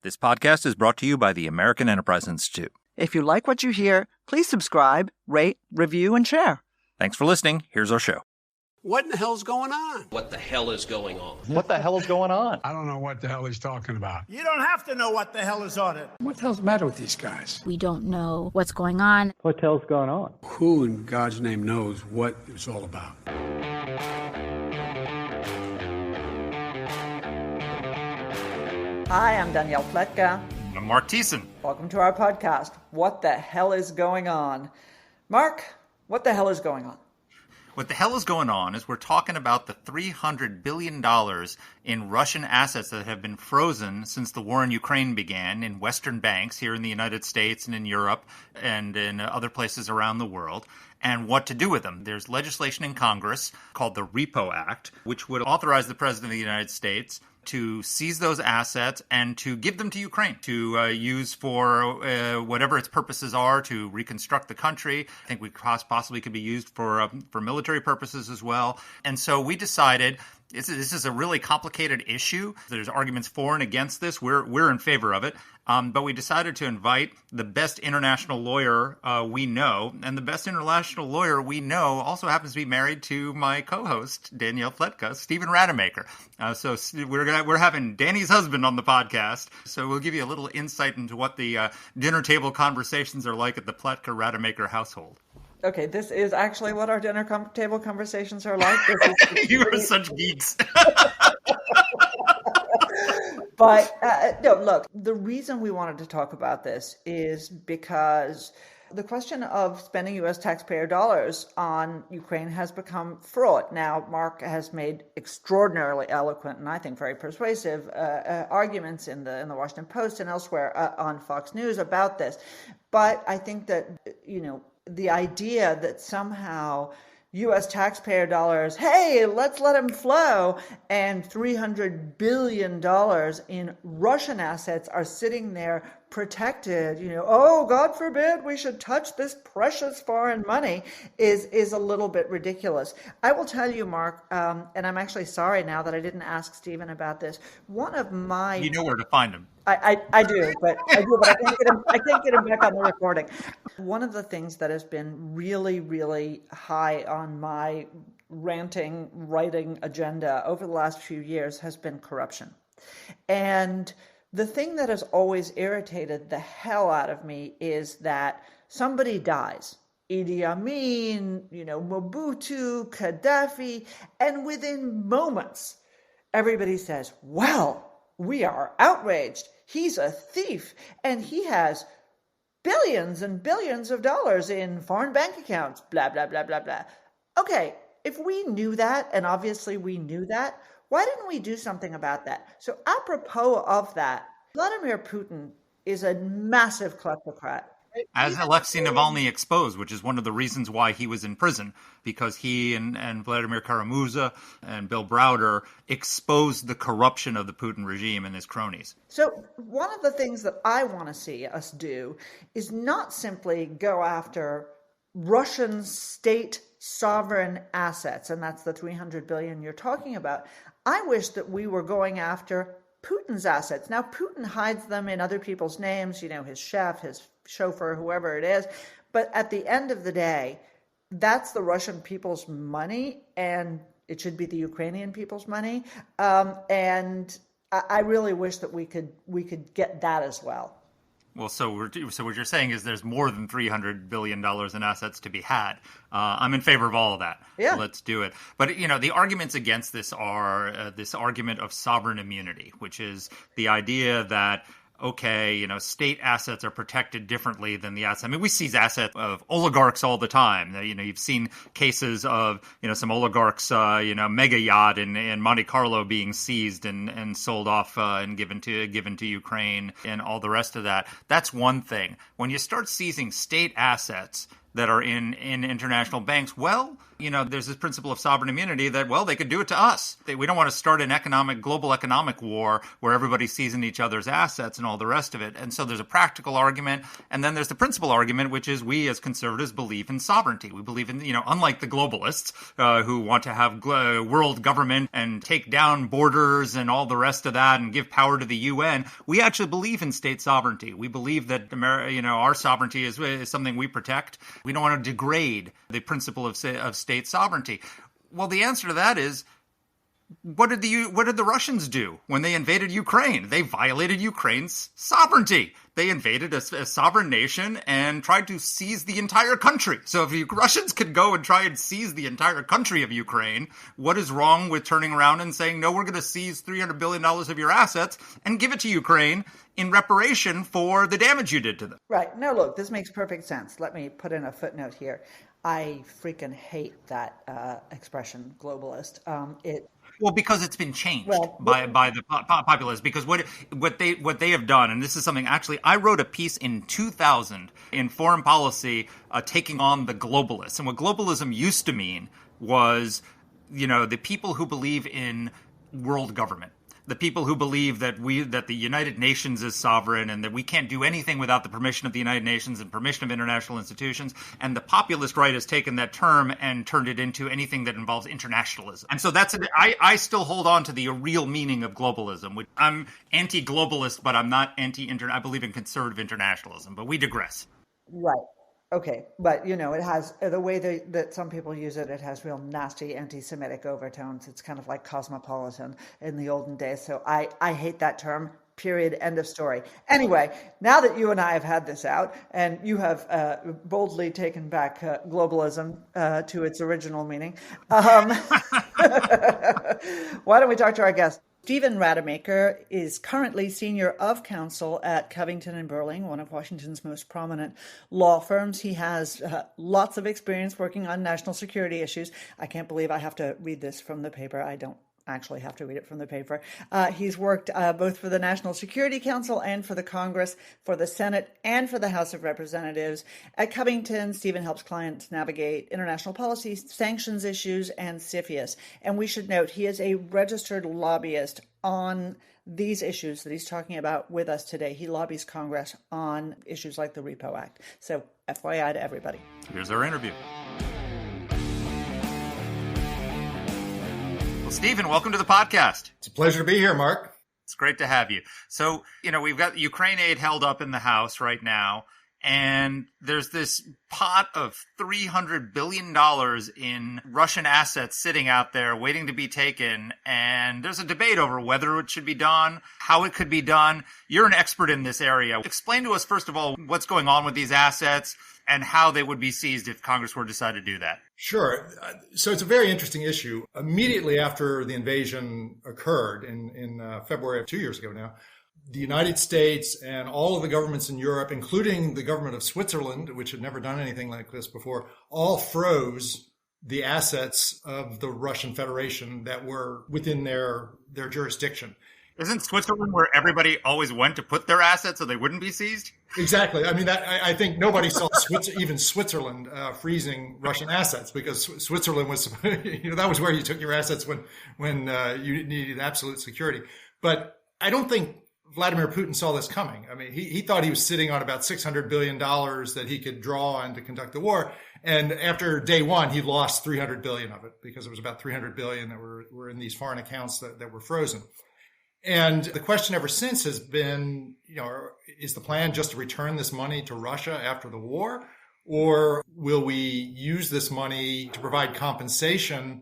This podcast is brought to you by the American Enterprise Institute. If you like what you hear, please subscribe, rate, review, and share. Thanks for listening. Here's our show. What in the hell's going on? What the hell is going on? What the hell is going on? I don't know what the hell he's talking about. You don't have to know what the hell is on it. What the hell's the matter with these guys? We don't know what's going on. What the hell's going on? Who in God's name knows what it's all about? Hi, I'm Danielle Pletka. I'm Mark Thiessen. Welcome to our podcast, What the Hell is Going On? Mark, what the hell is going on? What the hell is going on is we're talking about the $300 billion in Russian assets that have been frozen since the war in Ukraine began in Western banks here in the United States and in Europe and in other places around the world, and what to do with them. There's legislation in Congress called the Repo Act, which would authorize the President of the United States to seize those assets and to give them to Ukraine to use for whatever its purposes are, to reconstruct the country. I think we possibly could be used for military purposes as well. And so we decided this is a really complicated issue. There's arguments for and against this. We're in favor of it. But we decided to invite the best international lawyer we know. And the best international lawyer we know also happens to be married to my co-host, Danielle Pletka, Stephen Rademaker. So we're having Danny's husband on the podcast. So we'll give you a little insight into what the dinner table conversations are like at the Pletka-Rademaker household. Okay, this is actually what our dinner table conversations are like. You are such geeks. But no, look, the reason we wanted to talk about this is because the question of spending U.S. taxpayer dollars on Ukraine has become fraught. Now, Mark has made extraordinarily eloquent and I think very persuasive arguments in the Washington Post and elsewhere on Fox News about this. But I think that, the idea that somehow U.S. taxpayer dollars, hey, let's let them flow, and $300 billion in Russian assets are sitting there protected, oh, God forbid we should touch this precious foreign money is a little bit ridiculous. I will tell you, Mark, and I'm actually sorry now that I didn't ask Stephen about this. One of my... You know where to find him. I do, but I can't get him back on the recording. One of the things that has been really, really high on my ranting, writing agenda over the last few years has been corruption. And the thing that has always irritated the hell out of me is that somebody dies. Idi Amin, Mobutu, Gaddafi, and within moments, everybody says, well, we are outraged. He's a thief, and he has billions and billions of dollars in foreign bank accounts, blah, blah, blah, blah, blah. Okay, if we knew that, and obviously we knew that, why didn't we do something about that? So apropos of that, Vladimir Putin is a massive kleptocrat. As Alexei Navalny exposed, which is one of the reasons why he was in prison, because he and Vladimir Kara-Murza and Bill Browder exposed the corruption of the Putin regime and his cronies. So one of the things that I want to see us do is not simply go after Russian state sovereign assets, and that's the $300 billion you're talking about. I wish that we were going after Putin's assets. Now, Putin hides them in other people's names, his chef, his chauffeur, whoever it is. But at the end of the day, that's the Russian people's money, and it should be the Ukrainian people's money. And I really wish that we could get that as well. Well, so what you're saying is there's more than $300 billion in assets to be had. I'm in favor of all of that. Yeah. Let's do it. But, the arguments against this are this argument of sovereign immunity, which is the idea that, okay, state assets are protected differently than the assets. I mean, we seize assets of oligarchs all the time. You've seen cases of, some oligarchs, mega yacht in Monte Carlo being seized and sold off and given to Ukraine and all the rest of that. That's one thing. When you start seizing state assets that are in international banks, well, There's this principle of sovereign immunity that, well, they could do it to us. We don't want to start an global economic war where everybody's seizing each other's assets and all the rest of it. And so there's a practical argument. And then there's the principal argument, which is we as conservatives believe in sovereignty. We believe in, unlike the globalists who want to have world government and take down borders and all the rest of that and give power to the UN, we actually believe in state sovereignty. We believe that our sovereignty is something we protect. We don't want to degrade the principle of state sovereignty. Well, the answer to that is, what did the Russians do when they invaded Ukraine? They violated Ukraine's sovereignty. They invaded a sovereign nation and tried to seize the entire country. So if Russians could go and try and seize the entire country of Ukraine, what is wrong with turning around and saying, no, we're going to seize $300 billion of your assets and give it to Ukraine in reparation for the damage you did to them? Right. No, look, this makes perfect sense. Let me put in a footnote here. I freaking hate that expression, globalist. Well, because it's been changed by the populists. Because what they have done, and this is something actually I wrote a piece in 2000 in Foreign Policy taking on the globalists, and what globalism used to mean was, the people who believe in world government. The people who believe that the United Nations is sovereign and that we can't do anything without the permission of the United Nations and permission of international institutions. And the populist right has taken that term and turned it into anything that involves internationalism. And so I still hold on to the real meaning of globalism. I'm anti-globalist, but I'm not I believe in conservative internationalism. But we digress. Right. Okay, but it has the way that some people use it. It has real nasty anti-Semitic overtones. It's kind of like cosmopolitan in the olden days. So I hate that term. Period. End of story. Anyway, now that you and I have had this out, and you have boldly taken back globalism to its original meaning, why don't we talk to our guest? Stephen Rademaker is currently senior of counsel at Covington and Burling, one of Washington's most prominent law firms. He has lots of experience working on national security issues. I can't believe I have to read this from the paper. I don't actually have to read it from the paper. He's worked both for the National Security Council and for the Congress, for the Senate, and for the House of Representatives. At Covington, Stephen helps clients navigate international policy, sanctions issues, and CFIUS. And we should note, he is a registered lobbyist on these issues that he's talking about with us today. He lobbies Congress on issues like the Repo Act. So FYI to everybody. Here's our interview. Stephen, welcome to the podcast. It's a pleasure to be here, Mark. It's great to have you. So, we've got Ukraine aid held up in the House right now, and there's this pot of $300 billion in Russian assets sitting out there waiting to be taken, and there's a debate over whether it should be done, how it could be done. You're an expert in this area. Explain to us, first of all, what's going on with these assets and how they would be seized if Congress were to decide to do that. Sure. So it's a very interesting issue. Immediately after the invasion occurred in February of 2 years ago now, the United States and all of the governments in Europe, including the government of Switzerland, which had never done anything like this before, all froze the assets of the Russian Federation that were within their jurisdiction. Isn't Switzerland where everybody always went to put their assets so they wouldn't be seized? Exactly. I mean, I think nobody saw even Switzerland freezing Russian assets, because Switzerland was, that was where you took your assets when you needed absolute security. But I don't think Vladimir Putin saw this coming. I mean, he thought he was sitting on about $600 billion that he could draw on to conduct the war. And after day one, he lost $300 billion of it, because it was about $300 billion that were in these foreign accounts that were frozen. And the question ever since has been, is the plan just to return this money to Russia after the war? Or will we use this money to provide compensation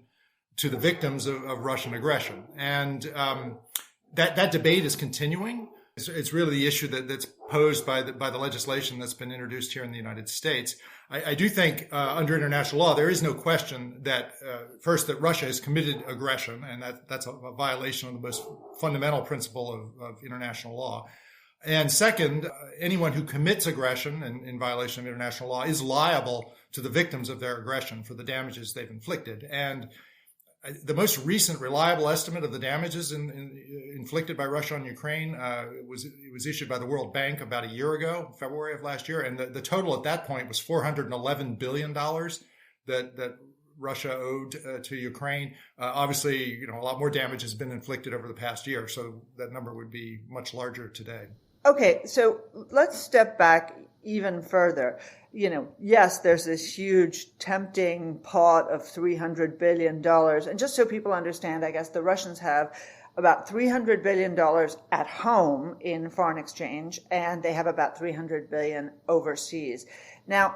to the victims of Russian aggression? And that debate is continuing. It's really the issue that's posed by the legislation that's been introduced here in the United States. I do think under international law, there is no question that, first, that Russia has committed aggression, and that's a violation of the most fundamental principle of international law. And second, anyone who commits aggression in violation of international law is liable to the victims of their aggression for the damages they've inflicted. And the most recent reliable estimate of the damages inflicted by Russia on Ukraine was issued by the World Bank about a year ago, February of last year, and the total at that point was $411 billion that Russia owed to Ukraine. Obviously, a lot more damage has been inflicted over the past year, so that number would be much larger today. Okay, so let's step back even further. Yes, there's this huge tempting pot of $300 billion. And just so people understand, I guess the Russians have about $300 billion at home in foreign exchange, and they have about $300 billion overseas. Now,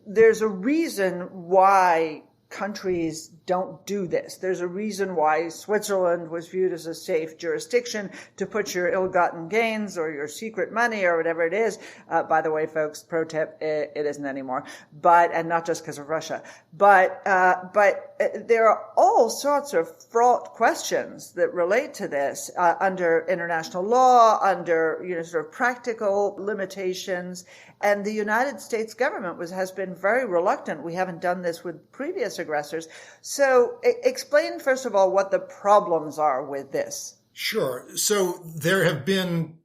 there's a reason why countries don't do this. There's a reason why Switzerland was viewed as a safe jurisdiction to put your ill-gotten gains or your secret money or whatever it is. By the way, folks, pro tip, it isn't anymore. And not just because of Russia. But there are all sorts of fraught questions that relate to this under international law, under sort of practical limitations. And the United States government has been very reluctant. We haven't done this with previous aggressors. So explain, first of all, what the problems are with this. Sure. So there have been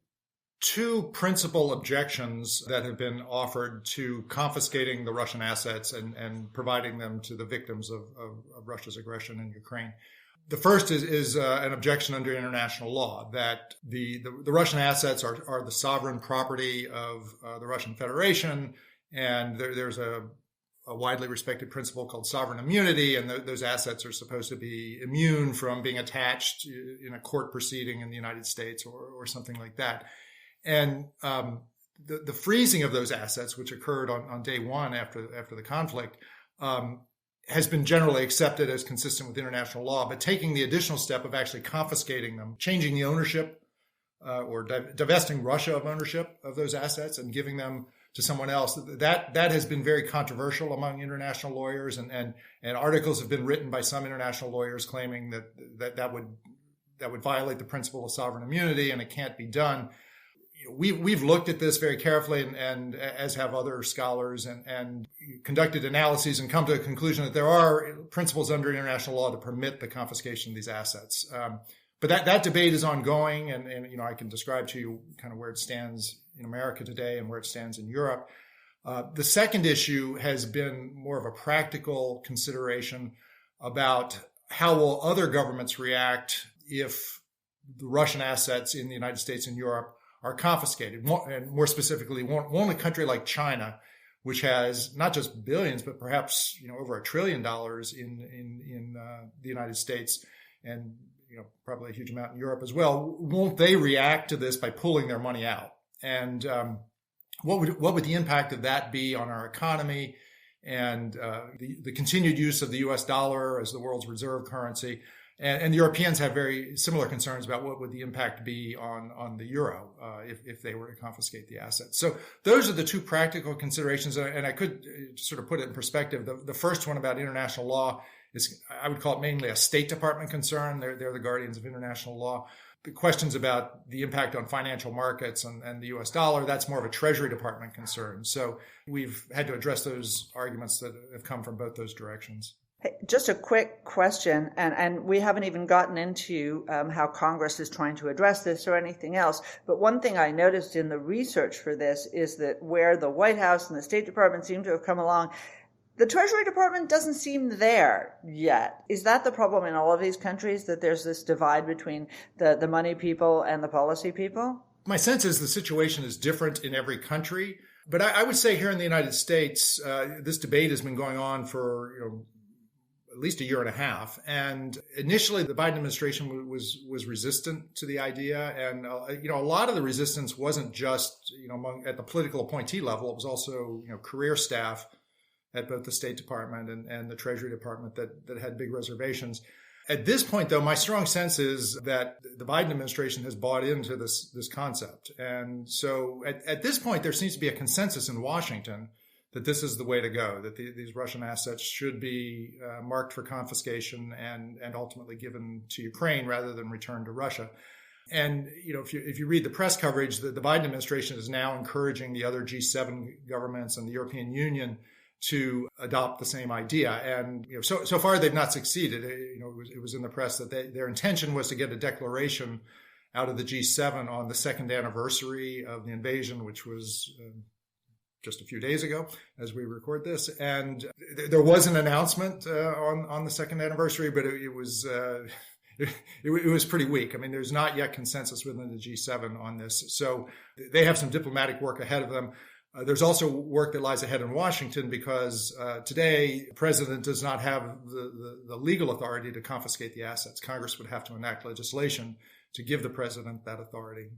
two principal objections that have been offered to confiscating the Russian assets and providing them to the victims of Russia's aggression in Ukraine. The first is an objection under international law that the Russian assets are the sovereign property of the Russian Federation, and there's a widely respected principle called sovereign immunity, and those assets are supposed to be immune from being attached in a court proceeding in the United States or something like that. And the freezing of those assets, which occurred on day one after the conflict, has been generally accepted as consistent with international law, but taking the additional step of actually confiscating them, changing the ownership or divesting Russia of ownership of those assets and giving them to someone else, that has been very controversial among international lawyers, and articles have been written by some international lawyers claiming that would violate the principle of sovereign immunity and it can't be done. We've looked at this very carefully, and as have other scholars, and conducted analyses and come to a conclusion that there are principles under international law to permit the confiscation of these assets. But that debate is ongoing, and I can describe to you kind of where it stands in America today and where it stands in Europe. The second issue has been more of a practical consideration about how will other governments react if the Russian assets in the United States and Europe are confiscated. And more specifically, won't a country like China, which has not just billions, but perhaps over $1 trillion in the United States, and probably a huge amount in Europe as well, won't they react to this by pulling their money out? And what would the impact of that be on our economy and the continued use of the U.S. dollar as the world's reserve currency? And the Europeans have very similar concerns about what would the impact be on the euro if they were to confiscate the assets. So those are the two practical considerations. And I could sort of put it in perspective. The first one about international law is, I would call it mainly a State Department concern. They're the guardians of international law. The questions about the impact on financial markets and the U.S. dollar, that's more of a Treasury Department concern. So we've had to address those arguments that have come from both those directions. Hey, just a quick question, and we haven't even gotten into how Congress is trying to address this or anything else. But one thing I noticed in the research for this is that where the White House and the State Department seem to have come along, the Treasury Department doesn't seem there yet. Is that the problem in all of these countries, that there's this divide between the money people and the policy people? My sense is the situation is different in every country. But I would say here in the United States, this debate has been going on for at least a year and a half. And initially, the Biden administration was resistant to the idea. And, a lot of the resistance wasn't just, at the political appointee level. It was also, career staff at both the State Department and the Treasury Department that had big reservations. At this point, though, my strong sense is that the Biden administration has bought into this concept. And so at this point, there seems to be a consensus in Washington that this is the way to go, that these Russian assets should be marked for confiscation and ultimately given to Ukraine rather than returned to Russia. And, if you read the press coverage, the Biden administration is now encouraging the other G7 governments and the European Union to adopt the same idea. And, so far they've not succeeded. It was in the press that their intention was to get a declaration out of the G7 on the second anniversary of the invasion, which was just a few days ago as we record this. And there was an announcement on the second anniversary, but it was pretty weak. I mean, there's not yet consensus within the G7 on this. So they have some diplomatic work ahead of them. There's also work that lies ahead in Washington because today the president does not have the legal authority to confiscate the assets. Congress would have to enact legislation to give the president that authority.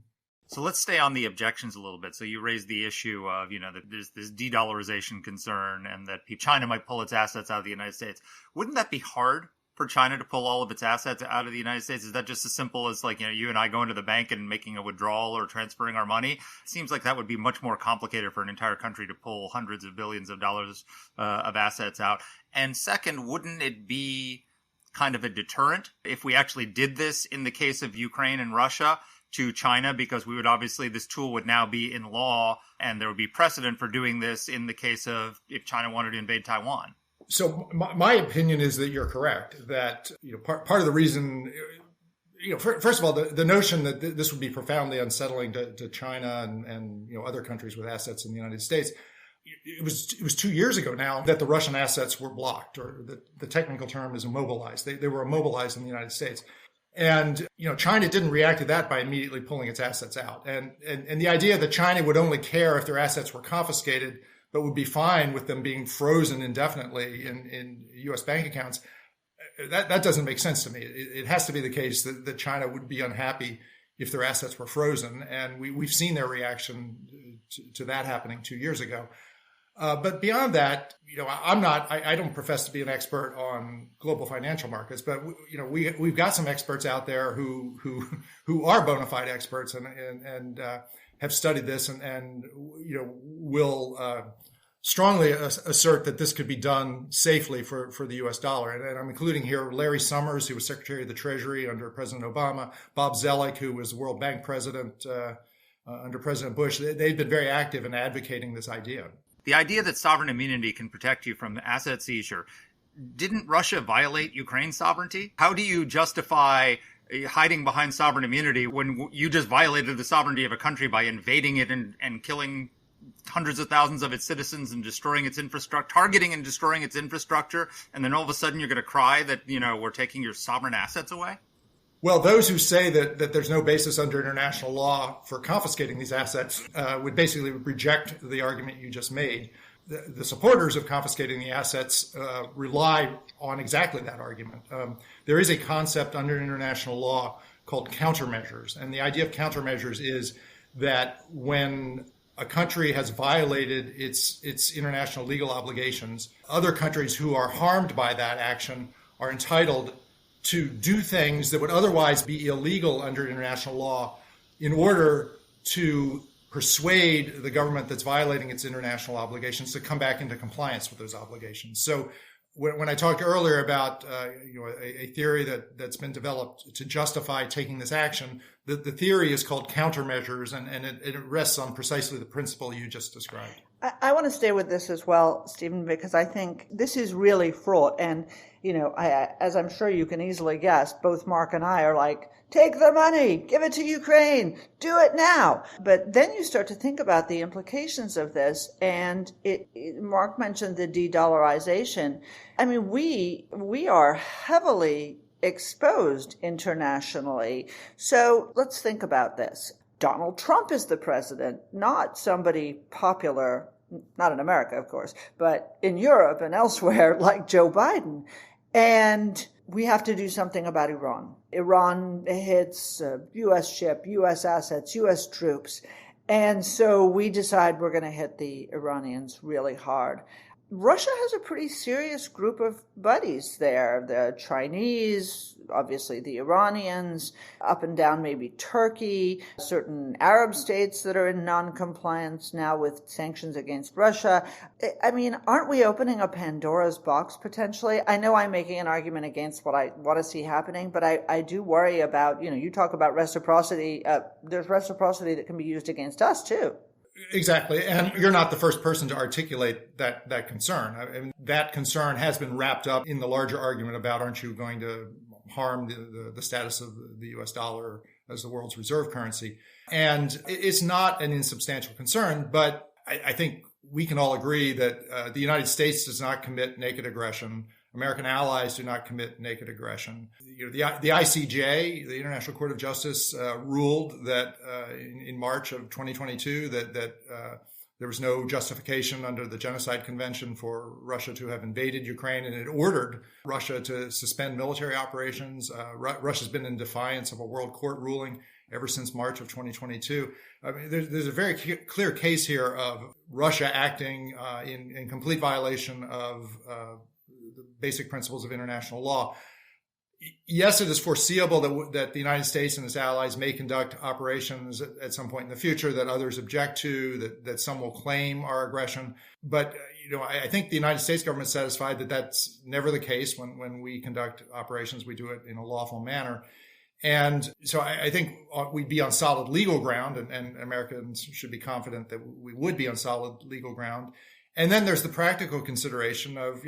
So let's stay on the objections a little bit. So you raised the issue of, that there's this de-dollarization concern and that China might pull its assets out of the United States. Wouldn't that be hard for China to pull all of its assets out of the United States? Is that just as simple as you and I going to the bank and making a withdrawal or transferring our money? It seems like that would be much more complicated for an entire country to pull hundreds of billions of dollars of assets out. And second, wouldn't it be kind of a deterrent if we actually did this in the case of Ukraine and Russia to China, because we would obviously, this tool would now be in law and there would be precedent for doing this in the case of if China wanted to invade Taiwan? So my opinion is that you're correct, that part of the reason, first of all, the notion that this would be profoundly unsettling to China and other countries with assets in the United States, it was 2 years ago now that the Russian assets were blocked, or the technical term is immobilized. They were immobilized in the United States. And, China didn't react to that by immediately pulling its assets out. And the idea that China would only care if their assets were confiscated, but would be fine with them being frozen indefinitely in U.S. bank accounts, that doesn't make sense to me. It has to be the case that China would be unhappy if their assets were frozen. And we've seen their reaction to that happening 2 years ago. But beyond that, I don't profess to be an expert on global financial markets, but we've got some experts out there who are bona fide experts and have studied this and will strongly assert that this could be done safely for the U.S. dollar. And I'm including here Larry Summers, who was Secretary of the Treasury under President Obama, Bob Zoellick, who was the World Bank president under President Bush. They've been very active in advocating this idea. The idea that sovereign immunity can protect you from asset seizure, didn't Russia violate Ukraine's sovereignty? How do you justify hiding behind sovereign immunity when you just violated the sovereignty of a country by invading it and killing hundreds of thousands of its citizens and destroying its infrastructure, targeting and destroying its infrastructure, and then all of a sudden you're going to cry that, we're taking your sovereign assets away? Well, those who say that there's no basis under international law for confiscating these assets would basically reject the argument you just made. The supporters of confiscating the assets rely on exactly that argument. There is a concept under international law called countermeasures. And the idea of countermeasures is that when a country has violated its international legal obligations, other countries who are harmed by that action are entitled to do things that would otherwise be illegal under international law in order to persuade the government that's violating its international obligations to come back into compliance with those obligations. So when I talked earlier about a theory that's been developed to justify taking this action, the theory is called countermeasures, and it rests on precisely the principle you just described. I want to stay with this as well, Stephen, because I think this is really fraught. And, as I'm sure you can easily guess, both Mark and I are like, take the money, give it to Ukraine, do it now. But then you start to think about the implications of this. And Mark mentioned the de-dollarization. I mean, we are heavily exposed internationally. So let's think about this. Donald Trump is the president, not somebody popular, not in America, of course, but in Europe and elsewhere like Joe Biden. And we have to do something about Iran. Iran hits a U.S. ship, U.S. assets, U.S. troops. And so we decide we're going to hit the Iranians really hard. Russia has a pretty serious group of buddies there. The Chinese, obviously the Iranians, up and down maybe Turkey, certain Arab states that are in non-compliance now with sanctions against Russia. I mean, aren't we opening a Pandora's box potentially? I know I'm making an argument against what I want to see happening, but I do worry about, you talk about reciprocity. There's reciprocity that can be used against us too. Exactly. And you're not the first person to articulate that concern. I mean, that concern has been wrapped up in the larger argument about aren't you going to harm the status of the U.S. dollar as the world's reserve currency. And it's not an insubstantial concern, but I think we can all agree that the United States does not commit naked aggression. American allies do not commit naked aggression. The ICJ, the International Court of Justice, ruled that in March of 2022 that there was no justification under the Genocide Convention for Russia to have invaded Ukraine, and it ordered Russia to suspend military operations. Russia's been in defiance of a world court ruling ever since March of 2022. I mean, there's a very clear case here of Russia acting in complete violation of the basic principles of international law. Yes, it is foreseeable that the United States and its allies may conduct operations at some point in the future that others object to, that some will claim our aggression. But, I think the United States government is satisfied that that's never the case. When we conduct operations, we do it in a lawful manner. And so I think we'd be on solid legal ground, and Americans should be confident that we would be on solid legal ground. And then there's the practical consideration of,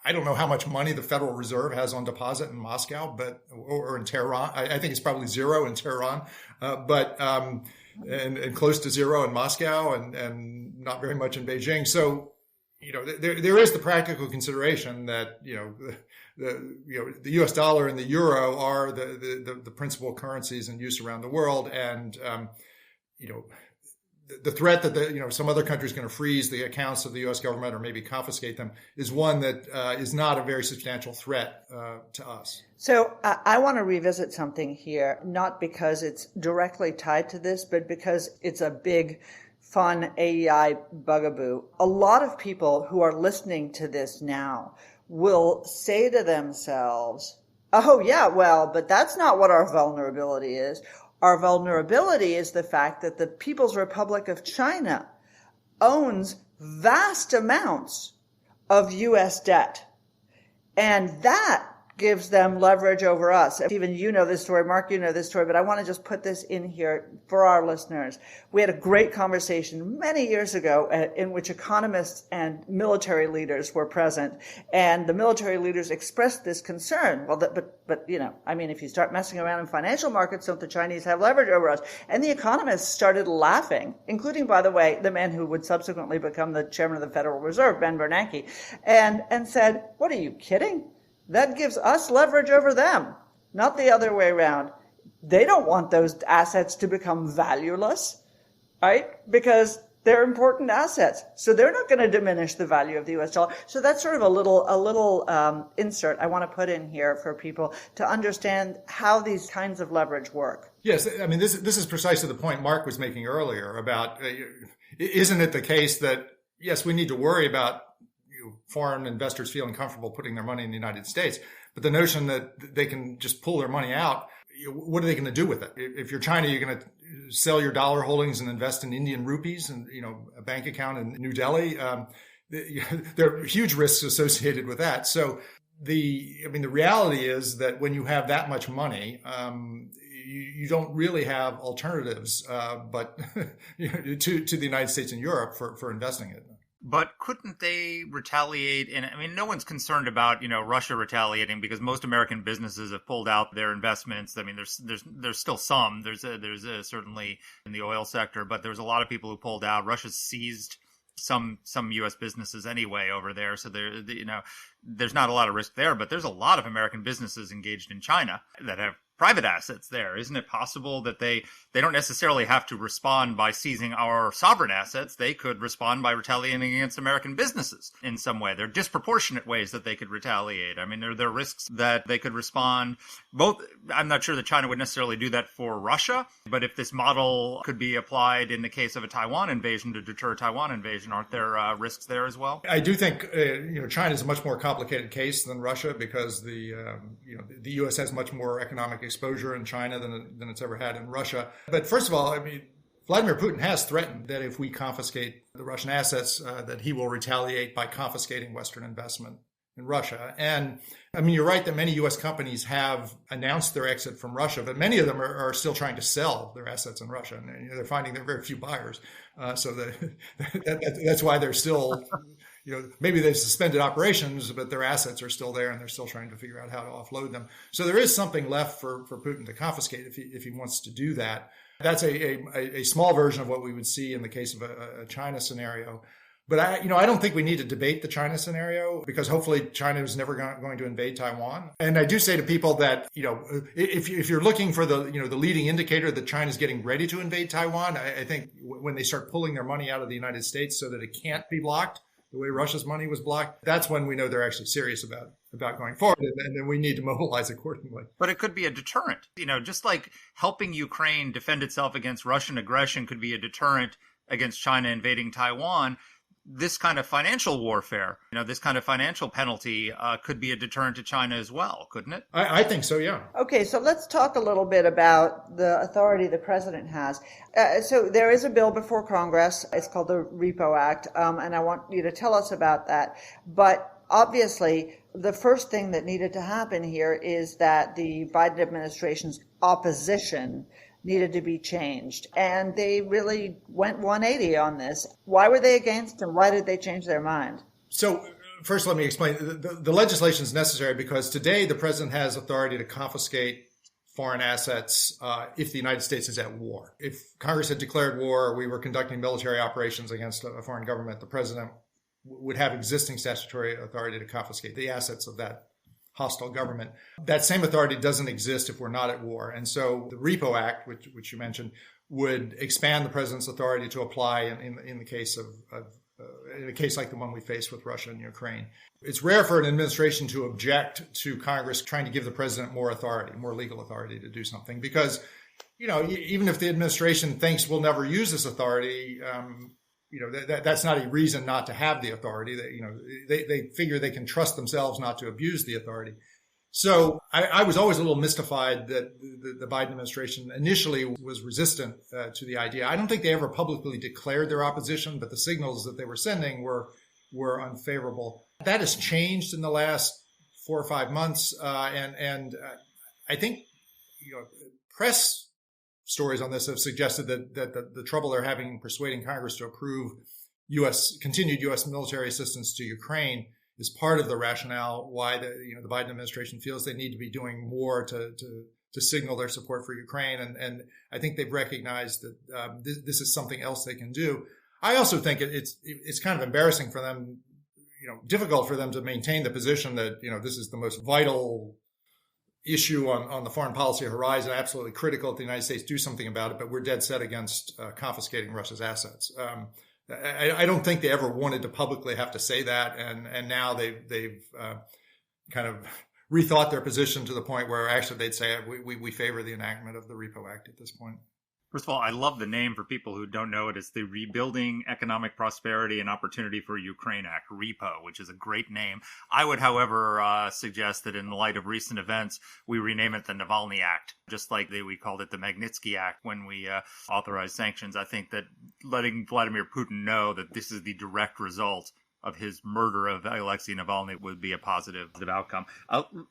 I don't know how much money the Federal Reserve has on deposit in Moscow, or in Tehran. I think it's probably zero in Tehran, and close to zero in Moscow, and not very much in Beijing. So, there is the practical consideration that the U.S. dollar and the euro are the principal currencies in use around the world, and the threat that some other country is going to freeze the accounts of the U.S. government or maybe confiscate them is one that is not a very substantial threat to us. So I want to revisit something here, not because it's directly tied to this, but because it's a big, fun AEI bugaboo. A lot of people who are listening to this now will say to themselves, oh, yeah, well, but that's not what our vulnerability is. Our vulnerability is the fact that the People's Republic of China owns vast amounts of U.S. debt. And that gives them leverage over us. Even you know this story, Mark, you know this story, but I want to just put this in here for our listeners. We had a great conversation many years ago in which economists and military leaders were present, and the military leaders expressed this concern. Well, but if you start messing around in financial markets, don't the Chinese have leverage over us? And the economists started laughing, including, by the way, the man who would subsequently become the chairman of the Federal Reserve, Ben Bernanke, and said, what are you kidding? That gives us leverage over them, not the other way around. They don't want those assets to become valueless, right? Because they're important assets. So they're not going to diminish the value of the U.S. dollar. So that's sort of a little insert I want to put in here for people to understand how these kinds of leverage work. Yes, I mean, this is precisely the point Mark was making earlier about, isn't it the case that, yes, we need to worry about foreign investors feeling comfortable putting their money in the United States, but the notion that they can just pull their money out, what are they going to do with it? If you're China, you're going to sell your dollar holdings and invest in Indian rupees and a bank account in New Delhi. There are huge risks associated with that. So the reality is that when you have that much money, you don't really have alternatives, but to the United States and Europe for investing it. But couldn't they retaliate? And I mean, no one's concerned about, Russia retaliating because most American businesses have pulled out their investments. I mean, there's still some. There's certainly in the oil sector, but there's a lot of people who pulled out. Russia's seized some U.S. businesses anyway over there. So there's not a lot of risk there, but there's a lot of American businesses engaged in China that have private assets there. Isn't it possible that they don't necessarily have to respond by seizing our sovereign assets? They could respond by retaliating against American businesses in some way. There are disproportionate ways that they could retaliate. I mean, there are risks that they could respond both. I'm not sure that China would necessarily do that for Russia, but if this model could be applied in the case of a Taiwan invasion to deter a Taiwan invasion, aren't there risks there as well? I do think China is a much more complicated case than Russia because the U.S. has much more economic exposure in China than it's ever had in Russia. But first of all, I mean, Vladimir Putin has threatened that if we confiscate the Russian assets, that he will retaliate by confiscating Western investment in Russia. And I mean, you're right that many U.S. companies have announced their exit from Russia, but many of them are still trying to sell their assets in Russia. And they're finding there are very few buyers. So that's why they're still, maybe they've suspended operations, but their assets are still there and they're still trying to figure out how to offload them. So there is something left for Putin to confiscate if he wants to do that. That's a small version of what we would see in the case of a China scenario. But I don't think we need to debate the China scenario because hopefully China is never going to invade Taiwan. And I do say to people that, if you're looking for the leading indicator that China's getting ready to invade Taiwan, I think when they start pulling their money out of the United States so that it can't be blocked, the way Russia's money was blocked, that's when we know they're actually serious about going forward. And then we need to mobilize accordingly. But it could be a deterrent. Just like helping Ukraine defend itself against Russian aggression could be a deterrent against China invading Taiwan. This kind of financial warfare, this kind of financial penalty could be a deterrent to China as well, couldn't it? I think so, yeah. Okay, so let's talk a little bit about the authority the president has. So there is a bill before Congress. It's called the Repo Act, and I want you to tell us about that. But obviously, the first thing that needed to happen here is that the Biden administration's opposition needed to be changed. And they really went 180 on this. Why were they against and why did they change their mind? So first, let me explain. The legislation is necessary because today the president has authority to confiscate foreign assets if the United States is at war. If Congress had declared war or we were conducting military operations against a foreign government, the president would have existing statutory authority to confiscate the assets of that hostile government. That same authority doesn't exist if we're not at war. And so the Repo Act, which you mentioned, would expand the president's authority to apply in the case of in a case like the one we face with Russia and Ukraine. It's rare for an administration to object to Congress trying to give the president more authority, more legal authority to do something, because, even if the administration thinks we'll never use this authority, that's not a reason not to have the authority. They figure they can trust themselves not to abuse the authority. So I was always a little mystified that the Biden administration initially was resistant to the idea. I don't think they ever publicly declared their opposition, but the signals that they were sending were unfavorable. That has changed in the last 4 or 5 months, and I think press stories on this have suggested that the trouble they're having persuading Congress to approve continued U.S. military assistance to Ukraine is part of the rationale why the Biden administration feels they need to be doing more to signal their support for Ukraine, and I think they've recognized that this is something else they can do. I also think it's kind of embarrassing for them, difficult for them to maintain the position that this is the most vital issue on the foreign policy horizon, absolutely critical that the United States do something about it, but we're dead set against confiscating Russia's assets. I don't think they ever wanted to publicly have to say that, and now they've kind of rethought their position to the point where actually they'd say we favor the enactment of the Repo Act at this point. First of all, I love the name for people who don't know it. It's the Rebuilding Economic Prosperity and Opportunity for Ukraine Act, REPO, which is a great name. I would, however, suggest that in the light of recent events, we rename it the Navalny Act, just like we called it the Magnitsky Act when we authorized sanctions. I think that letting Vladimir Putin know that this is the direct result of his murder of Alexei Navalny would be a positive outcome.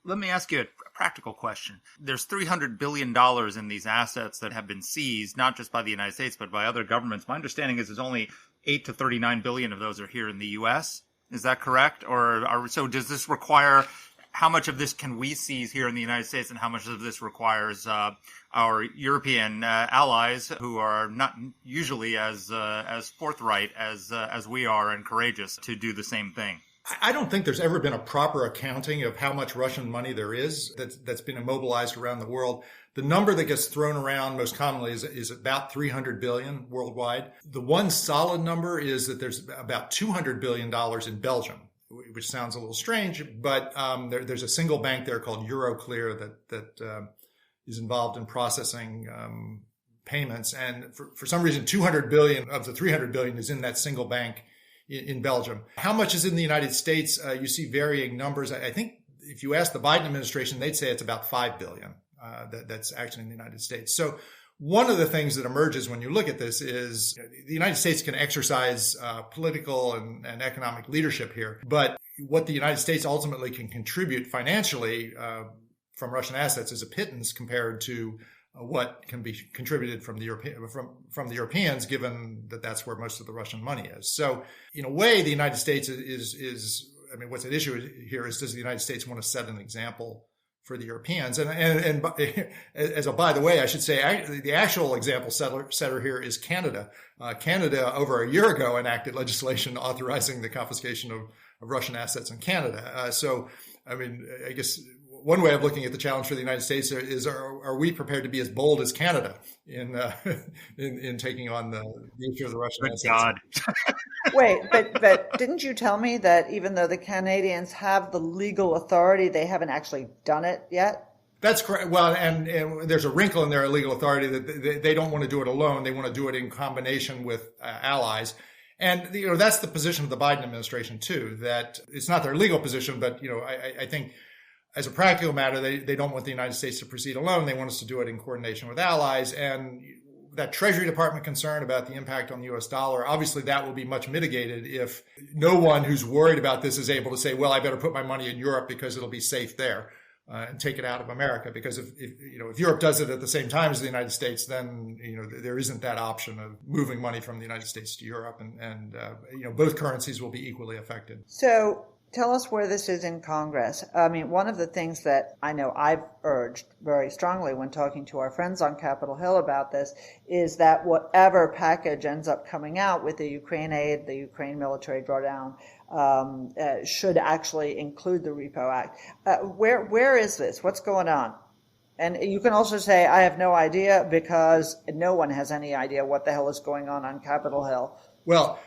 Let me ask you a practical question. There's $300 billion in these assets that have been seized, not just by the United States, but by other governments. My understanding is there's only 8 to 39 billion of those are here in the U.S. Is that correct? So does this require, how much of this can we seize here in the United States, and how much of this requires our European allies, who are not usually as forthright as we are and courageous, to do the same thing? I don't think there's ever been a proper accounting of how much Russian money there is that's been immobilized around the world. The number that gets thrown around most commonly is about 300 billion worldwide. The one solid number is that there's about $200 billion in Belgium, which sounds a little strange, but there's a single bank there called Euroclear that is involved in processing payments. And for some reason, 200 billion of the 300 billion is in that single bank in Belgium. How much is in the United States? You see varying numbers. I think if you ask the Biden administration, they'd say it's about 5 billion that's actually in the United States. So one of the things that emerges when you look at this is the United States can exercise political and economic leadership here, but what the United States ultimately can contribute financially from Russian assets is a pittance compared to what can be contributed from the Europeans, given that that's where most of the Russian money is. So in a way, the United States is what's at issue here is, does the United States want to set an example for the Europeans. And as a by the way, I should say the actual example setter here is Canada. Canada over a year ago enacted legislation authorizing the confiscation of Russian assets in Canada. So, I mean, I guess one way of looking at the challenge for the United States is are we prepared to be as bold as Canada in taking on the issue of the Russian assets? God. Wait, but didn't you tell me that even though the Canadians have the legal authority, they haven't actually done it yet? That's correct. Well, and there's a wrinkle in their legal authority that they don't want to do it alone. They want to do it in combination with allies. And, that's the position of the Biden administration, too, that it's not their legal position, but, I think as a practical matter, they don't want the United States to proceed alone. They want us to do it in coordination with allies. And that Treasury Department concern about the impact on the U.S. dollar, obviously that will be much mitigated if no one who's worried about this is able to say, well, I better put my money in Europe because it'll be safe there. And take it out of America, because if Europe does it at the same time as the United States, then there isn't that option of moving money from the United States to Europe, and both currencies will be equally affected. So tell us where this is in Congress. I mean, one of the things that I know I've urged very strongly when talking to our friends on Capitol Hill about this is that whatever package ends up coming out with the Ukraine aid, the Ukraine military drawdown, should actually include the Repo Act. Where is this? What's going on? And you can also say, I have no idea, because no one has any idea what the hell is going on Capitol Hill. Well,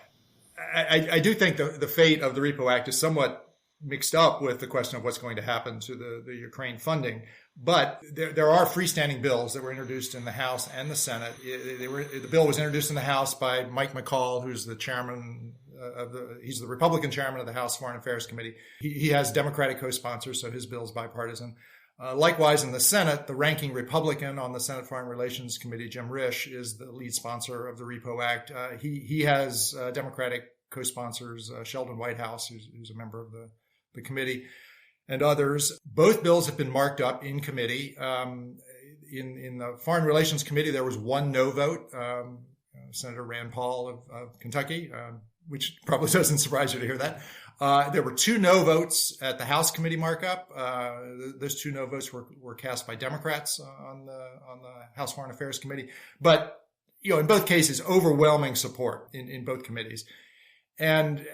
I do think the fate of the Repo Act is somewhat mixed up with the question of what's going to happen to the Ukraine funding. But there are freestanding bills that were introduced in the House and the Senate. The bill was introduced in the House by Mike McCall, who's the chairman he's the Republican chairman of the House Foreign Affairs Committee. He has Democratic co-sponsors, so his bill is bipartisan. Likewise, in the Senate, the ranking Republican on the Senate Foreign Relations Committee, Jim Risch, is the lead sponsor of the Repo Act. He has Democratic co-sponsors, Sheldon Whitehouse, who's a member of the committee, and others. Both bills have been marked up in committee. In the Foreign Relations Committee, there was one no vote. Senator Rand Paul of Kentucky, which probably doesn't surprise you to hear that. There were two no votes at the House committee markup. Those two no votes were cast by Democrats on the House Foreign Affairs Committee. But, in both cases, overwhelming support in both committees. And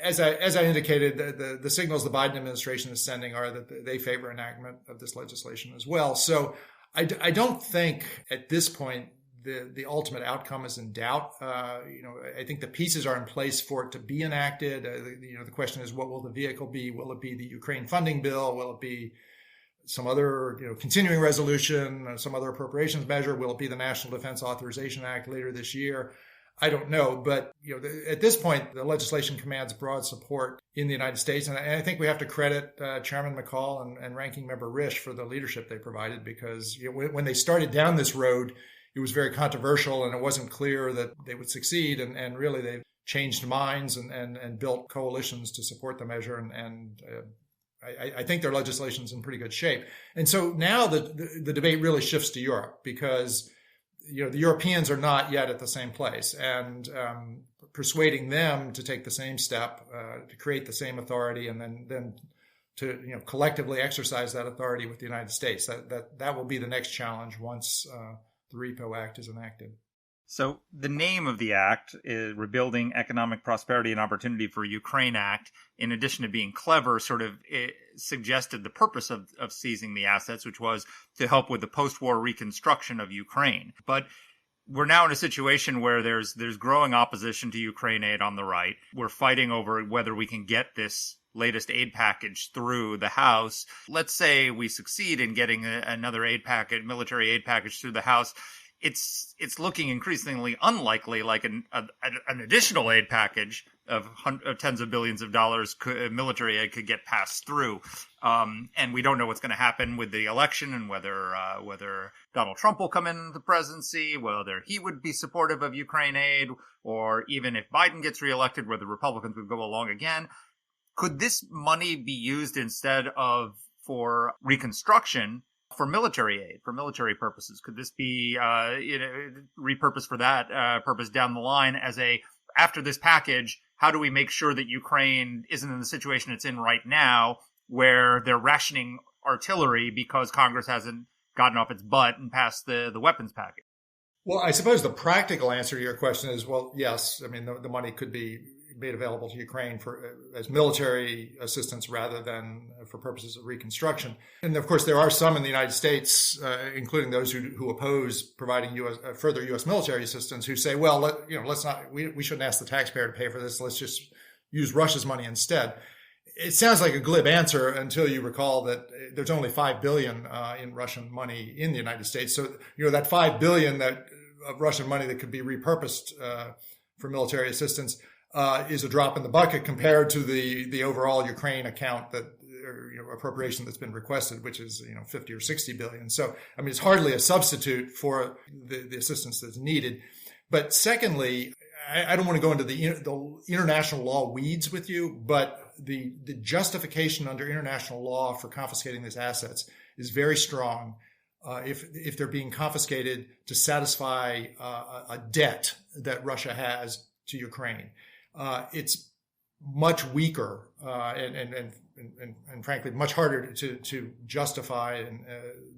as I indicated, the signals the Biden administration is sending are that they favor enactment of this legislation as well. So I don't think at this point the ultimate outcome is in doubt. I think the pieces are in place for it to be enacted. The question is, what will the vehicle be? Will it be the Ukraine funding bill? Will it be some other, continuing resolution, some other appropriations measure? Will it be the National Defense Authorization Act later this year? I don't know. But, at this point, the legislation commands broad support in the United States. And I think we have to credit Chairman McCall and Ranking Member Risch for the leadership they provided, because when they started down this road, it was very controversial and it wasn't clear that they would succeed. And really, they've changed minds and built coalitions to support the measure. And I think their legislation's in pretty good shape. And so now the debate really shifts to Europe, because the Europeans are not yet at the same place, and persuading them to take the same step, to create the same authority, and then to collectively exercise that authority with the United States. That will be the next challenge once the Repo Act is enacted. So the name of the act is Rebuilding Economic Prosperity and Opportunity for Ukraine Act. In addition to being clever, sort of suggested the purpose of seizing the assets, which was to help with the post-war reconstruction of Ukraine. But we're now in a situation where there's growing opposition to Ukraine aid on the right. We're fighting over whether we can get this latest aid package through the House. Let's say we succeed in getting another military aid package through the House. It's looking increasingly unlikely, like an additional aid package of tens of billions of dollars military aid could get passed through. And we don't know what's going to happen with the election, and whether Donald Trump will come into the presidency, whether he would be supportive of Ukraine aid, or even if Biden gets reelected, whether Republicans would go along again. Could this money be used instead of for reconstruction, for military aid, for military purposes? Could this be repurposed for that purpose down the line after this package? How do we make sure that Ukraine isn't in the situation it's in right now, where they're rationing artillery because Congress hasn't gotten off its butt and passed the weapons package. Well, I suppose the practical answer to your question is, well, yes. I mean, the money could be made available to Ukraine as military assistance rather than for purposes of reconstruction. And of course, there are some in the United States, including those who oppose providing further U.S. military assistance, who say, well, let's not. We shouldn't ask the taxpayer to pay for this. Let's just use Russia's money instead. It sounds like a glib answer until you recall that there's only $5 billion in Russian money in the United States. So that $5 billion of Russian money that could be repurposed for military assistance is a drop in the bucket compared to the overall Ukraine account appropriation that's been requested, which is 50 or 60 billion. So I mean, it's hardly a substitute for the assistance that's needed. But secondly, I don't want to go into the international law weeds with you, but the justification under international law for confiscating these assets is very strong. If they're being confiscated to satisfy a debt that Russia has to Ukraine, it's much weaker and frankly much harder to justify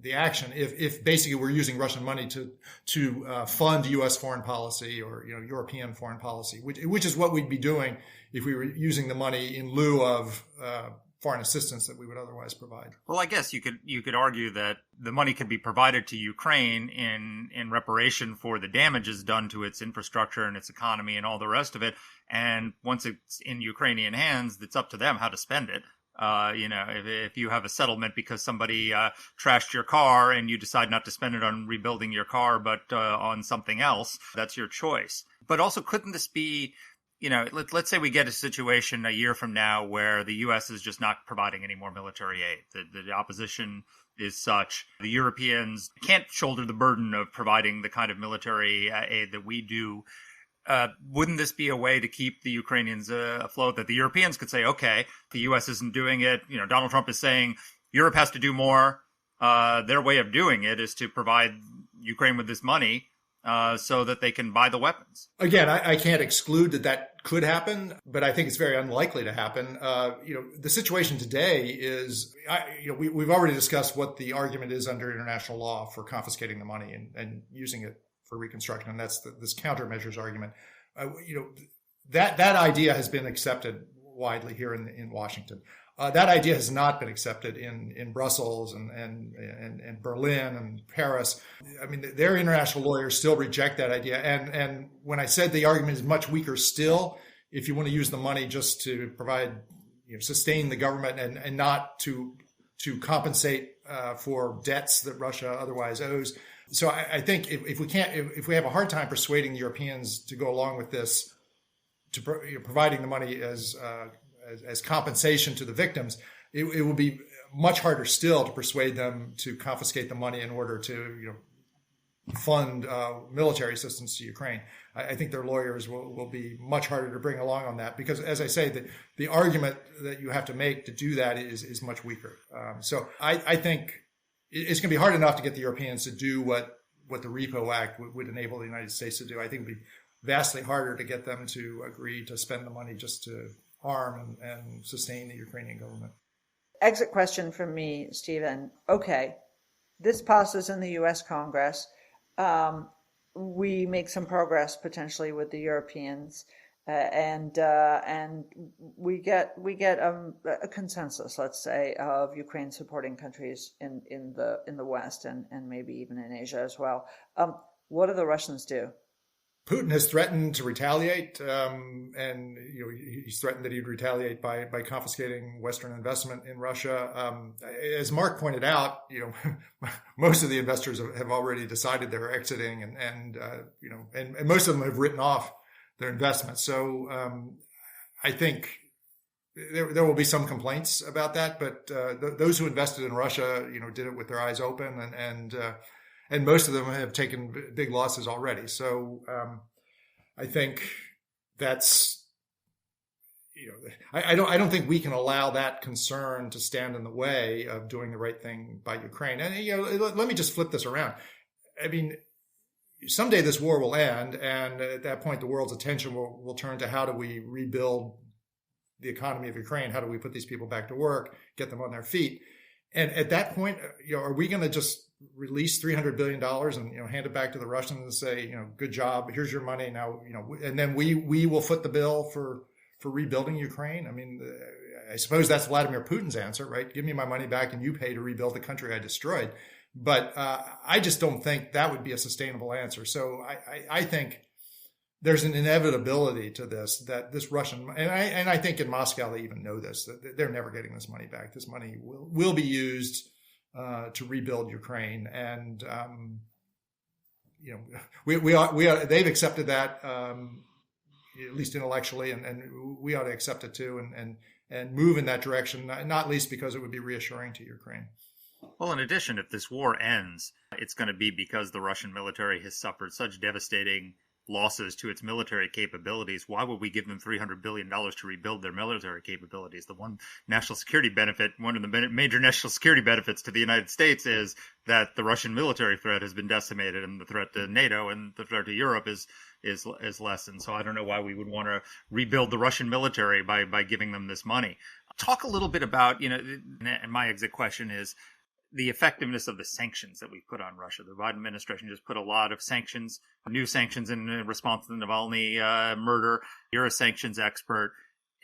the action if basically we're using Russian money to fund U.S. foreign policy or European foreign policy, which is what we'd be doing if we were using the money in lieu of foreign assistance that we would otherwise provide. Well, I guess you could argue that the money could be provided to Ukraine in reparation for the damages done to its infrastructure and its economy and all the rest of it. And once it's in Ukrainian hands, it's up to them how to spend it. If you have a settlement because somebody trashed your car and you decide not to spend it on rebuilding your car, but on something else, that's your choice. But also, couldn't this be, let's say we get a situation a year from now where the U.S. is just not providing any more military aid. The opposition is such. The Europeans can't shoulder the burden of providing the kind of military aid that we do. Wouldn't this be a way to keep the Ukrainians afloat, that the Europeans could say, okay, the U.S. isn't doing it. Donald Trump is saying Europe has to do more. Their way of doing it is to provide Ukraine with this money so that they can buy the weapons. Again, I can't exclude that could happen, but I think it's very unlikely to happen. The situation today is, we've already discussed what the argument is under international law for confiscating the money and using it for reconstruction, and that's this countermeasures argument. That idea has been accepted widely here in Washington. That idea has not been accepted in Brussels and Berlin and Paris. I mean, their international lawyers still reject that idea. And when I said the argument is much weaker still, if you want to use the money just to provide, sustain the government and not to compensate for debts that Russia otherwise owes. So I think if we have a hard time persuading the Europeans to go along with this, to providing the money as compensation to the victims, it will be much harder still to persuade them to confiscate the money in order to fund military assistance to Ukraine. I think their lawyers will be much harder to bring along on that because, as I say, the argument that you have to make to do that is much weaker. So I think it's going to be hard enough to get the Europeans to do what the Repo Act would enable the United States to do. I think it would be vastly harder to get them to agree to spend the money just to arm and sustain the Ukrainian government. Exit question from me, Stephen. Okay, this passes in the U.S. Congress. We make some progress potentially with the Europeans, and we get a consensus, let's say, of Ukraine supporting countries in the West and maybe even in Asia as well. What do the Russians do? Putin has threatened to retaliate, and he's threatened that he'd retaliate by confiscating Western investment in Russia. As Mark pointed out, most of the investors have already decided they're exiting, and most of them have written off their investments. So I think there will be some complaints about that, but those who invested in Russia, did it with their eyes open, and most of them have taken big losses already. So I think that's, I don't think we can allow that concern to stand in the way of doing the right thing by Ukraine. And let me just flip this around. I mean, someday this war will end, and at that point, the world's attention will turn to how do we rebuild the economy of Ukraine? How do we put these people back to work, get them on their feet? And at that point, are we going to just release $300 billion and, hand it back to the Russians and say, good job, here's your money now, and then we will foot the bill for rebuilding Ukraine? I mean, I suppose that's Vladimir Putin's answer, right? Give me my money back and you pay to rebuild the country I destroyed. But I just don't think that would be a sustainable answer. So I think there's an inevitability to this, that this Russian, and I think in Moscow they even know this, that they're never getting this money back. This money will be used to rebuild Ukraine, and they've accepted that, at least intellectually, and we ought to accept it too, and move in that direction, not least because it would be reassuring to Ukraine. Well, in addition, if this war ends, it's going to be because the Russian military has suffered such devastating losses to its military capabilities. Why would we give them $300 billion to rebuild their military capabilities? The one national security benefit, one of the major national security benefits to the United States is that the Russian military threat has been decimated, and the threat to NATO and the threat to Europe is lessened. So I don't know why we would want to rebuild the Russian military by giving them this money. Talk a little bit about, and my exit question is, the effectiveness of the sanctions that we've put on Russia. The Biden administration just put a lot of sanctions, new sanctions in response to the Navalny murder. You're a sanctions expert.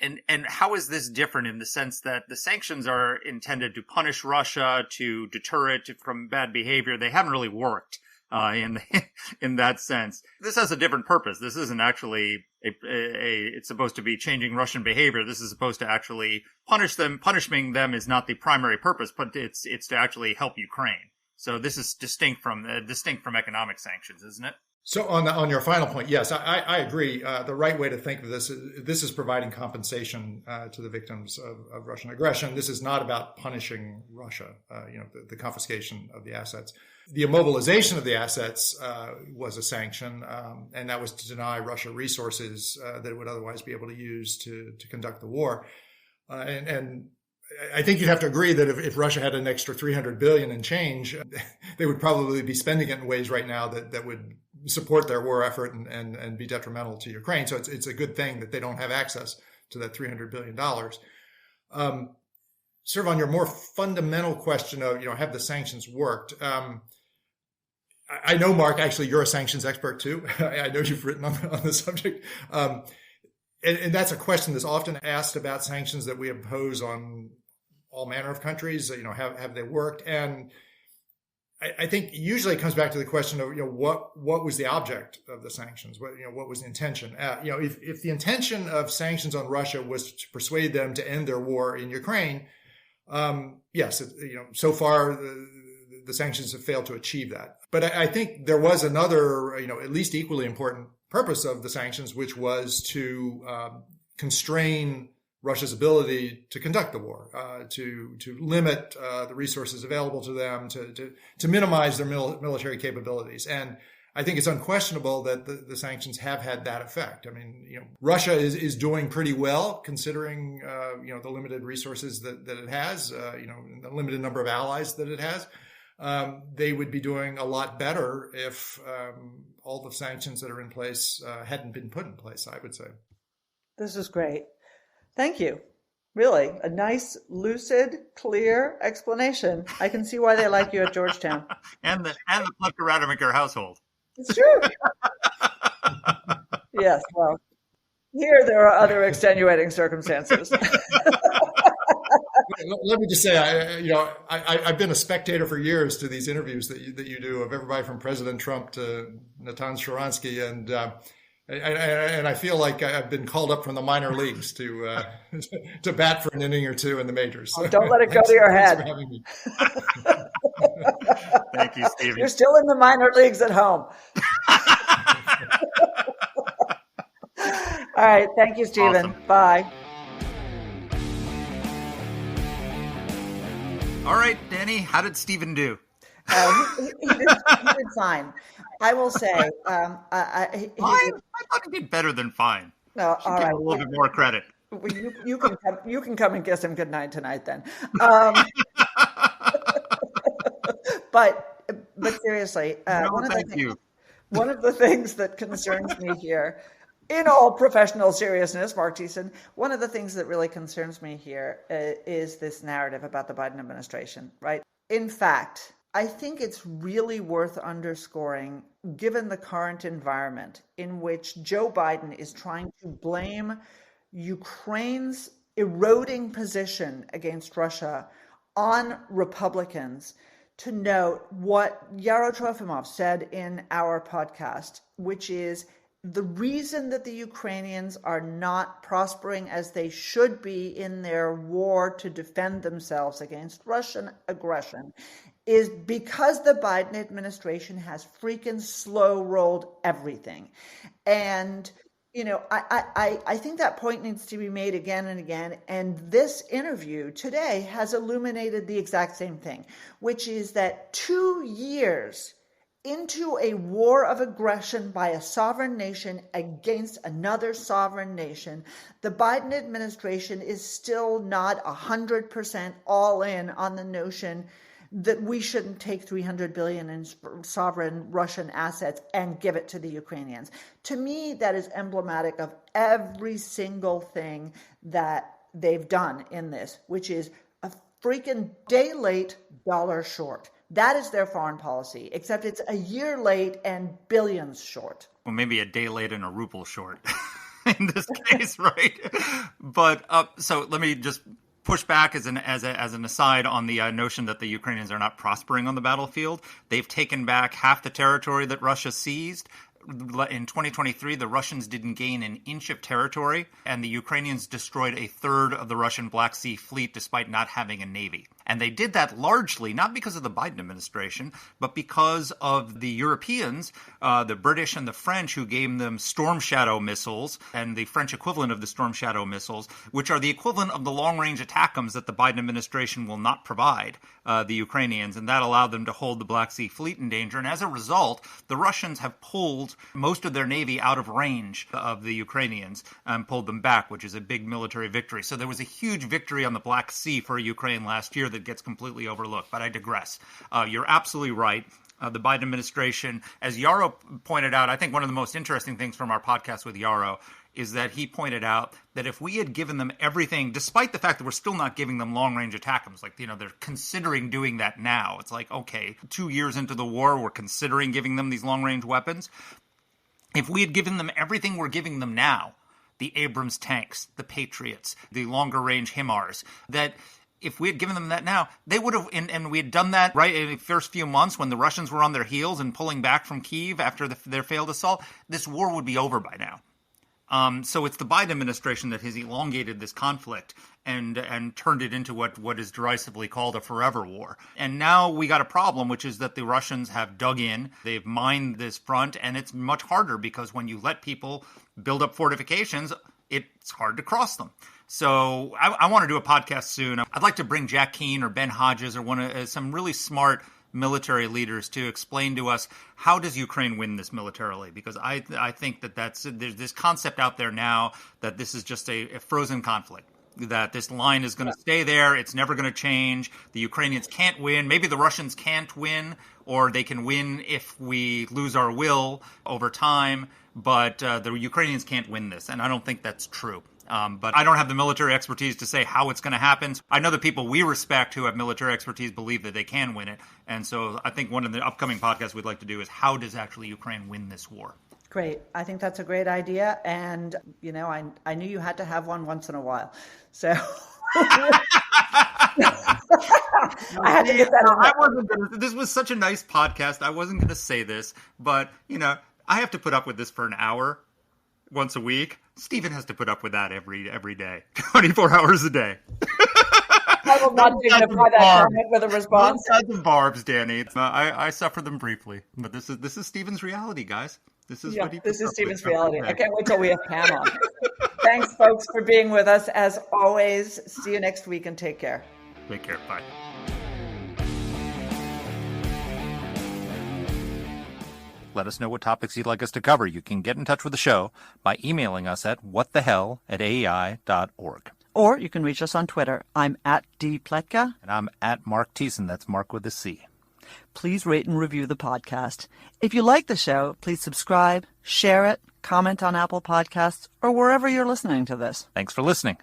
And how is this different in the sense that the sanctions are intended to punish Russia, to deter it from bad behavior? They haven't really worked in that sense. This has a different purpose. This isn't actually it's supposed to be changing Russian behavior. This is supposed to actually punish them. Punishing them is not the primary purpose, but it's to actually help Ukraine. So this is distinct from economic sanctions, isn't it? So on your final point, yes, I agree. The right way to think of this is providing compensation to the victims of Russian aggression. This is not about punishing Russia. The confiscation of the assets. The immobilization of the assets was a sanction, and that was to deny Russia resources that it would otherwise be able to use to conduct the war. And I think you'd have to agree that if Russia had an extra $300 billion and change, they would probably be spending it in ways right now that would support their war effort and be detrimental to Ukraine. So it's a good thing that they don't have access to that $300 billion. Sort of on your more fundamental question of, have the sanctions worked? I know, Mark, actually, you're a sanctions expert too. I know you've written on the subject. And that's a question that's often asked about sanctions that we impose on all manner of countries. Have they worked? And I think usually it comes back to the question of, what was the object of the sanctions? What was the intention? If the intention of sanctions on Russia was to persuade them to end their war in Ukraine, yes, so far the sanctions have failed to achieve that. But I think there was another, at least equally important purpose of the sanctions, which was to constrain Russia's ability to conduct the war, to limit the resources available to them, to minimize their military capabilities. And I think it's unquestionable that the sanctions have had that effect. I mean, Russia is doing pretty well considering, the limited resources that it has, the limited number of allies that it has. They would be doing a lot better if all the sanctions that are in place hadn't been put in place, I would say. This is great. Thank you. Really, a nice, lucid, clear explanation. I can see why they like you at Georgetown. and the Rademaker household. It's true. Yes, well, here there are other extenuating circumstances. Let me just say, I've been a spectator for years to these interviews that you do of everybody from President Trump to Natan Sharansky, and I feel like I've been called up from the minor leagues to bat for an inning or two in the majors. So, don't let it go to your head. For having me. Thank you, Stephen. You're still in the minor leagues at home. All right. Thank you, Stephen. Awesome. Bye. All right, Danny, how did Stephen do? He did fine. I will say. I thought he did better than fine. No, all right. A little bit more credit. You can come and kiss him goodnight tonight then. But seriously, one of the things that concerns me here in all professional seriousness, Mark Thiessen, one of the things that really concerns me here is this narrative about the Biden administration, right? In fact, I think it's really worth underscoring, given the current environment in which Joe Biden is trying to blame Ukraine's eroding position against Russia on Republicans, to note what Yaro Trofimov said in our podcast, which is the reason that the Ukrainians are not prospering as they should be in their war to defend themselves against Russian aggression is because the Biden administration has freaking slow-rolled everything. And, you know, I think that point needs to be made again and again. And this interview today has illuminated the exact same thing, which is that 2 years into a war of aggression by a sovereign nation against another sovereign nation, the Biden administration is still not 100% all in on the notion that we shouldn't take $300 billion in sovereign Russian assets and give it to the Ukrainians. To me, that is emblematic of every single thing that they've done in this, which is a freaking day late, dollar short. That is their foreign policy, except it's a year late and billions short. Well, maybe a day late and a ruble short in this case, right? But so let me just push back as an aside on the notion that the Ukrainians are not prospering on the battlefield. They've taken back half the territory that Russia seized. In 2023, the Russians didn't gain an inch of territory, and the Ukrainians destroyed a third of the Russian Black Sea fleet despite not having a navy. And they did that largely not because of the Biden administration, but because of the Europeans, the British and the French, who gave them Storm Shadow missiles and the French equivalent of the Storm Shadow missiles, which are the equivalent of the long-range ATACMS that the Biden administration will not provide the Ukrainians. And that allowed them to hold the Black Sea fleet in danger. And as a result, the Russians have pulled most of their navy out of range of the Ukrainians and pulled them back, which is a big military victory. So there was a huge victory on the Black Sea for Ukraine last year that gets completely overlooked. But I digress. You're absolutely right. The Biden administration, as Yaro pointed out, I think one of the most interesting things from our podcast with Yaro is that he pointed out that if we had given them everything, despite the fact that we're still not giving them long-range ATACMS, like, they're considering doing that now. It's like, okay, 2 years into the war, we're considering giving them these long-range weapons. If we had given them everything we're giving them now, the Abrams tanks, the Patriots, the longer-range HIMARS, that if we had given them that now, they would have, and we had done that right in the first few months when the Russians were on their heels and pulling back from Kyiv after their failed assault, this war would be over by now. So it's the Biden administration that has elongated this conflict and turned it into what is derisively called a forever war. And now we got a problem, which is that the Russians have dug in, they've mined this front, and it's much harder because when you let people build up fortifications, it's hard to cross them. So I want to do a podcast soon. I'd like to bring Jack Keane or Ben Hodges or some really smart military leaders to explain to us, how does Ukraine win this militarily? Because I think that there's this concept out there now that this is just a frozen conflict, that this line is going to stay there. It's never going to change. The Ukrainians can't win. Maybe the Russians can't win, or they can win if we lose our will over time. But the Ukrainians can't win this. And I don't think that's true. But I don't have the military expertise to say how it's going to happen. I know the people we respect who have military expertise believe that they can win it. And so I think one of the upcoming podcasts we'd like to do is, how does actually Ukraine win this war? Great. I think that's a great idea. And, I knew you had to have one once in a while. So I had to get that on. This was such a nice podcast. I wasn't going to say this, but, I have to put up with this for an hour once a week. Stephen has to put up with that every day, 24 hours a day. I will not dignify that comment with a response. Both sides of barbs, Danny. I suffer them briefly, but this is Stephen's reality, guys. This is Stephen's reality. I can't wait till we have Pam on. Thanks, folks, for being with us. As always, see you next week and take care. Take care. Bye. Let us know what topics you'd like us to cover. You can get in touch with the show by emailing us at whatthehell@aei.org. Or you can reach us on Twitter. I'm at @dpletka. And I'm at Mark Thiessen. That's Mark with a C. Please rate and review the podcast. If you like the show, please subscribe, share it, comment on Apple Podcasts, or wherever you're listening to this. Thanks for listening.